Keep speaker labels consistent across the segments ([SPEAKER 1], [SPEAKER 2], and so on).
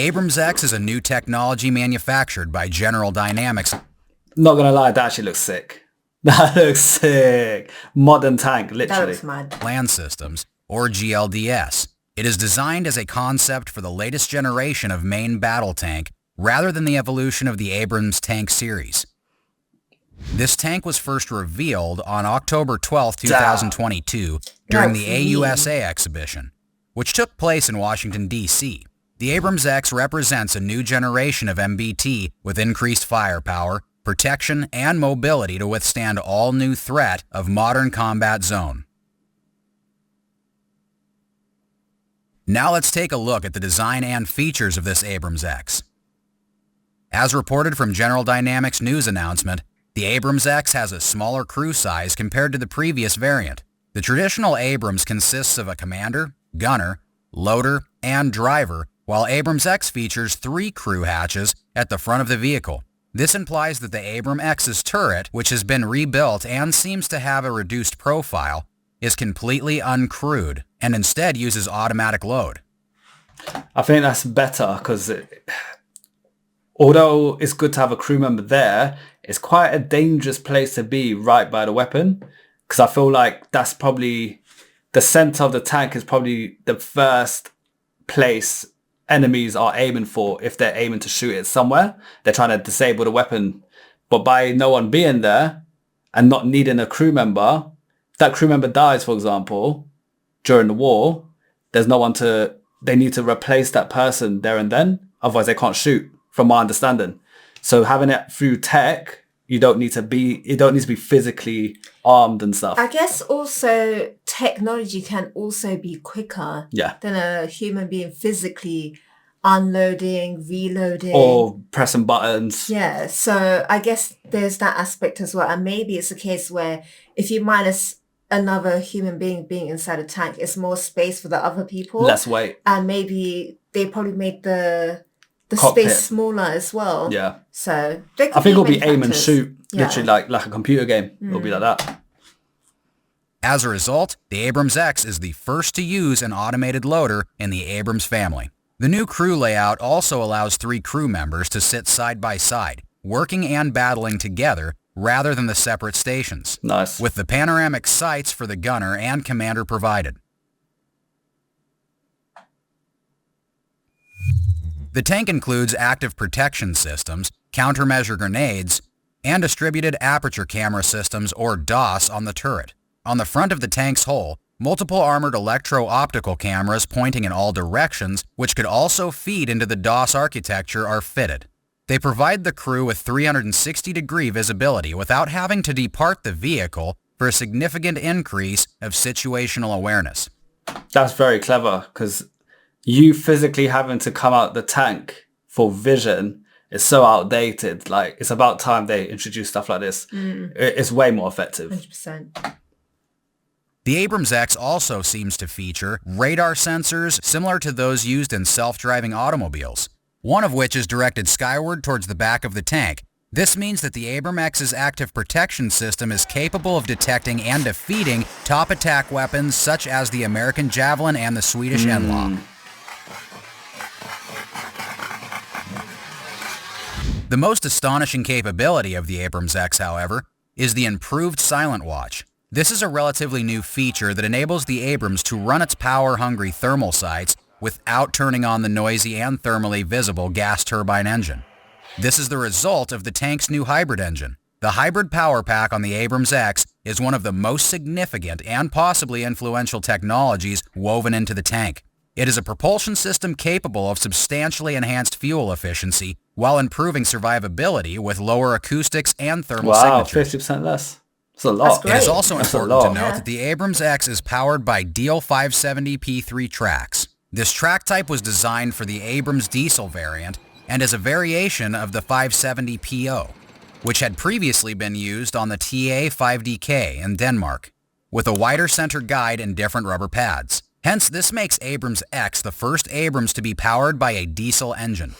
[SPEAKER 1] Abrams X is a new technology manufactured by General Dynamics.
[SPEAKER 2] Not gonna lie, that actually looks sick. That looks sick. Modern tank, literally.
[SPEAKER 3] That looks mad.
[SPEAKER 1] Land Systems, or GLDS. It is designed as a concept for the latest generation of main battle tank rather than the evolution of the Abrams tank series. This tank was first revealed on October 12, 2022 during the AUSA exhibition, which took place in Washington, D.C. The Abrams X represents a new generation of MBT with increased firepower, protection, and mobility to withstand all new threat of modern combat zone. Now let's take a look at the design and features of this Abrams X. As reported from General Dynamics news announcement, the Abrams X has a smaller crew size compared to the previous variant. The traditional Abrams consists of a commander, gunner, loader, and driver, while Abrams X features 3 crew hatches at the front of the vehicle. This implies that the Abrams X's turret, which has been rebuilt and seems to have a reduced profile, is completely uncrewed and instead uses automatic load.
[SPEAKER 2] I think that's better because although it's good to have a crew member there, it's quite a dangerous place to be right by the weapon, because I feel like that's probably the center of the tank is probably the first place enemies are aiming for if they're aiming to shoot it somewhere. They're trying to disable the weapon. But by no one being there and not needing a crew member, if that crew member dies, for example, during the war, there's no one they need to replace that person there and then. Otherwise they can't shoot, from my understanding. So having it through tech, you don't need to be physically armed and stuff.
[SPEAKER 3] I guess also technology can also be quicker than a human being physically unloading, reloading.
[SPEAKER 2] Or pressing buttons.
[SPEAKER 3] Yeah, so I guess there's that aspect as well. And maybe it's a case where if you minus another human being inside a tank, it's more space for the other people.
[SPEAKER 2] Less weight.
[SPEAKER 3] And maybe they probably made the
[SPEAKER 2] cockpit
[SPEAKER 3] space smaller as well.
[SPEAKER 2] Yeah.
[SPEAKER 3] So
[SPEAKER 2] I think it'll be aim and shoot, literally like a computer game. It'll be like that.
[SPEAKER 1] As a result, the Abrams X is the first to use an automated loader in the Abrams family. The new crew layout also allows 3 crew members to sit side by side, working and battling together rather than the separate stations.
[SPEAKER 2] Nice.
[SPEAKER 1] With the panoramic sights for the gunner and commander provided. The tank includes active protection systems, countermeasure grenades, and distributed aperture camera systems, or DOS, on the turret. On the front of the tank's hull, multiple armored electro-optical cameras pointing in all directions, which could also feed into the DOS architecture, are fitted. They provide the crew with 360-degree visibility without having to depart the vehicle for a significant increase of situational awareness.
[SPEAKER 2] That's very clever, because you physically having to come out the tank for vision is so outdated. Like, it's about time they introduce stuff like this. It's way more effective.
[SPEAKER 3] 100%.
[SPEAKER 1] The Abrams X also seems to feature radar sensors similar to those used in self-driving automobiles, one of which is directed skyward towards the back of the tank. This means that the Abrams X's active protection system is capable of detecting and defeating top attack weapons such as the American Javelin and the Swedish Enlock. The most astonishing capability of the Abrams X, however, is the improved Silent Watch. This is a relatively new feature that enables the Abrams to run its power-hungry thermal sights without turning on the noisy and thermally visible gas turbine engine. This is the result of the tank's new hybrid engine. The hybrid power pack on the Abrams X is one of the most significant and possibly influential technologies woven into the tank. It is a propulsion system capable of substantially enhanced fuel efficiency while improving survivability with lower acoustics and thermal signatures.
[SPEAKER 2] 50% less. That's a lot.
[SPEAKER 1] It is also important to note that the Abrams X is powered by DEAL 570P3 tracks. This track type was designed for the Abrams diesel variant and is a variation of the 570PO, which had previously been used on the TA 5DK in Denmark, with a wider center guide and different rubber pads. Hence, this makes Abrams X the first Abrams to be powered by a diesel engine.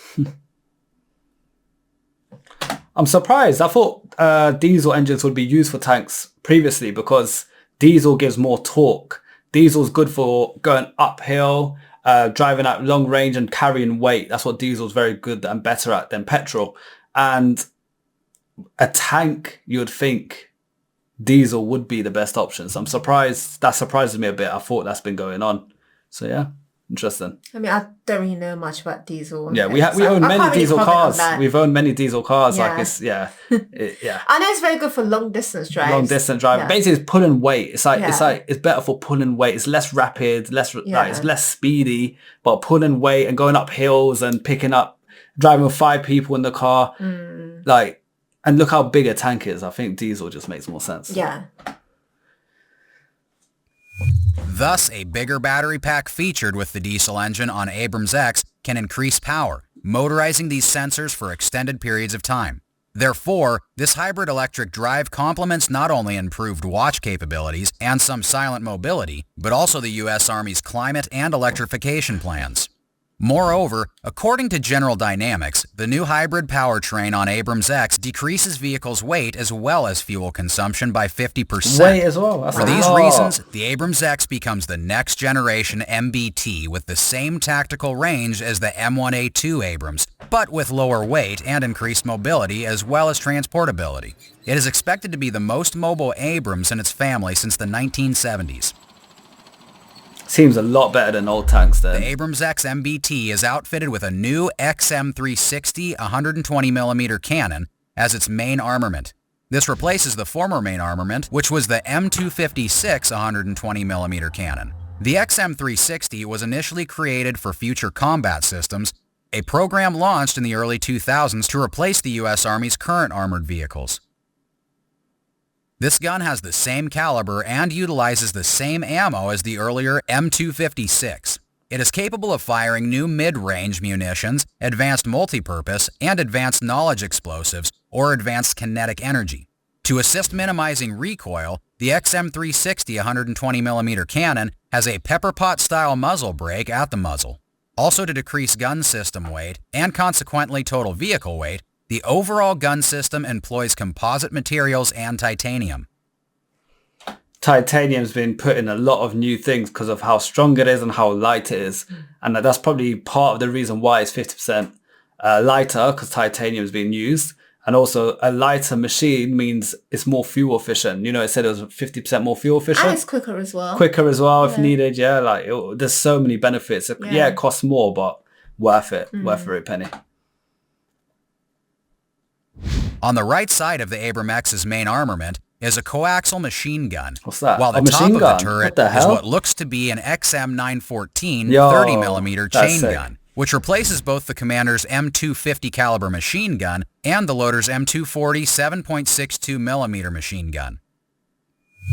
[SPEAKER 2] I'm surprised. I thought diesel engines would be used for tanks previously because diesel gives more torque. Diesel's good for going uphill, driving at long range and carrying weight. That's what diesel's very good and better at than petrol. And a tank, you would think diesel would be the best option. So I'm surprised. That surprises me a bit. I thought that's been going on. So yeah, interesting.
[SPEAKER 3] I mean, I don't really know much about diesel.
[SPEAKER 2] Yeah, we own many diesel cars. We've owned many diesel cars.
[SPEAKER 3] Yeah.
[SPEAKER 2] Like it's yeah.
[SPEAKER 3] I know it's very good for long distance drives.
[SPEAKER 2] Long distance driving.
[SPEAKER 3] Yeah.
[SPEAKER 2] Basically, it's pulling weight. It's better for pulling weight. It's less rapid, it's less speedy, but pulling weight and going up hills and driving with 5 people in the car, and look how big a tank is. I think diesel just makes more sense.
[SPEAKER 3] Yeah.
[SPEAKER 1] Thus, a bigger battery pack featured with the diesel engine on Abrams X can increase power, motorizing these sensors for extended periods of time. Therefore, this hybrid electric drive complements not only improved watch capabilities and some silent mobility, but also the U.S. Army's climate and electrification plans. Moreover, according to General Dynamics, the new hybrid powertrain on Abrams X decreases vehicles' weight as well as fuel consumption by 50%.
[SPEAKER 2] Weight as well. That's
[SPEAKER 1] For these reasons, the Abrams X becomes the next generation MBT with the same tactical range as the M1A2 Abrams, but with lower weight and increased mobility as well as transportability. It is expected to be the most mobile Abrams in its family since the 1970s.
[SPEAKER 2] Seems a lot better than old tanks then.
[SPEAKER 1] The Abrams X MBT is outfitted with a new XM360 120mm cannon as its main armament. This replaces the former main armament, which was the M256 120mm cannon. The XM360 was initially created for future combat systems, a program launched in the early 2000s to replace the U.S. Army's current armored vehicles. This gun has the same caliber and utilizes the same ammo as the earlier M256. It is capable of firing new mid-range munitions, advanced multipurpose, and advanced knowledge explosives, or advanced kinetic energy. To assist minimizing recoil, the XM360 120mm cannon has a pepper pot-style muzzle brake at the muzzle. Also, to decrease gun system weight, and consequently total vehicle weight, the overall gun system employs composite materials and titanium.
[SPEAKER 2] Titanium's been put in a lot of new things because of how strong it is and how light it is. And that's probably part of the reason why it's 50% lighter, because titanium's been used. And also a lighter machine means it's more fuel efficient. You know, it said it was 50% more fuel efficient.
[SPEAKER 3] And it's quicker as well.
[SPEAKER 2] Quicker as well if needed, there's so many benefits. It costs more, but worth it. Worth every penny.
[SPEAKER 1] On the right side of the Abrams X's main armament is a coaxial machine gun.
[SPEAKER 2] What's that?
[SPEAKER 1] While the top of the turret is what looks to be an XM914 30mm chain gun, which replaces both the commander's M250 caliber machine gun and the loader's M240 7.62mm machine gun.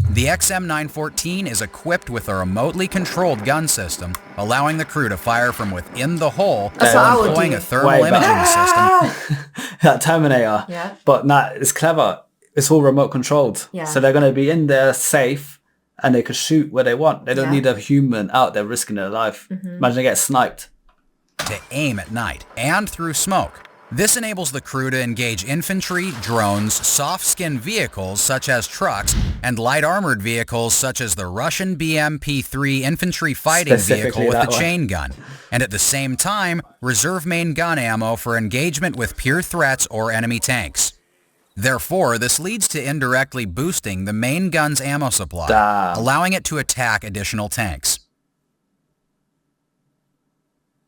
[SPEAKER 1] The XM914 is equipped with a remotely controlled gun system, allowing the crew to fire from within the hull while employing a thermal imaging system.
[SPEAKER 2] That Terminator.
[SPEAKER 3] Yeah.
[SPEAKER 2] But it's clever. It's all remote controlled.
[SPEAKER 3] Yeah.
[SPEAKER 2] So they're going to be in there safe and they can shoot where they want. They don't need a human out there risking their life. Imagine they get sniped.
[SPEAKER 1] To aim at night and through smoke. This enables the crew to engage infantry, drones, soft-skinned vehicles such as trucks, and light armored vehicles such as the Russian BMP-3 infantry fighting vehicle with the chain gun, and at the same time, reserve main gun ammo for engagement with pure threats or enemy tanks. Therefore, this leads to indirectly boosting the main gun's ammo supply, allowing it to attack additional tanks.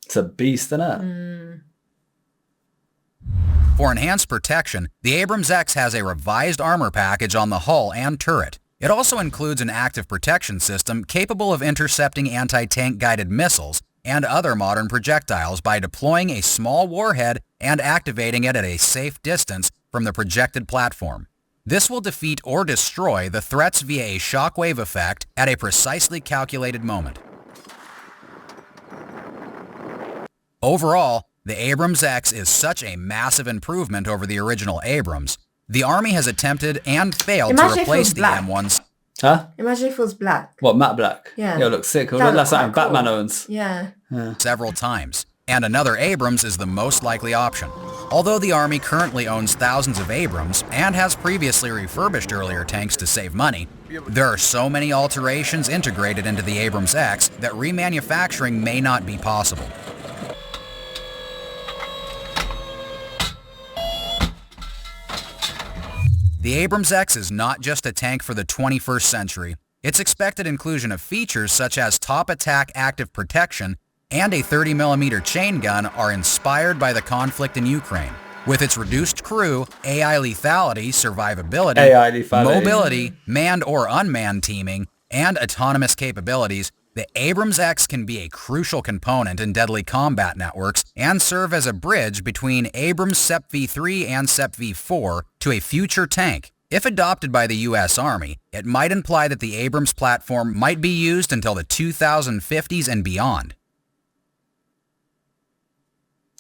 [SPEAKER 2] It's a beast, isn't it?
[SPEAKER 1] For enhanced protection, the Abrams X has a revised armor package on the hull and turret. It also includes an active protection system capable of intercepting anti-tank guided missiles and other modern projectiles by deploying a small warhead and activating it at a safe distance from the projected platform. This will defeat or destroy the threats via a shockwave effect at a precisely calculated moment. Overall, the Abrams X is such a massive improvement over the original Abrams. The Army has attempted and failed to replace the M1's.
[SPEAKER 2] Huh?
[SPEAKER 3] Imagine if it was black.
[SPEAKER 2] What, matte black?
[SPEAKER 3] Yeah.
[SPEAKER 2] It'll look sick. It'll look like something Batman owns.
[SPEAKER 3] Yeah.
[SPEAKER 1] Several times, and another Abrams is the most likely option. Although the Army currently owns thousands of Abrams and has previously refurbished earlier tanks to save money, there are so many alterations integrated into the Abrams X that remanufacturing may not be possible. The Abrams X is not just a tank for the 21st century. Its expected inclusion of features such as top attack active protection and a 30mm chain gun are inspired by the conflict in Ukraine. With its reduced crew, AI lethality, survivability, mobility, manned or unmanned teaming, and autonomous capabilities, the Abrams X can be a crucial component in deadly combat networks and serve as a bridge between Abrams SEP V3 and SEP V4 to a future tank. If adopted by the U.S. Army, it might imply that the Abrams platform might be used until the 2050s and beyond.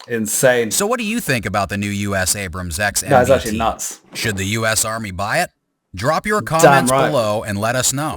[SPEAKER 2] Insane.
[SPEAKER 1] So what do you think about the new U.S. Abrams X MBT?
[SPEAKER 2] That's actually nuts.
[SPEAKER 1] Should the U.S. Army buy it? Drop your comments below and let us know.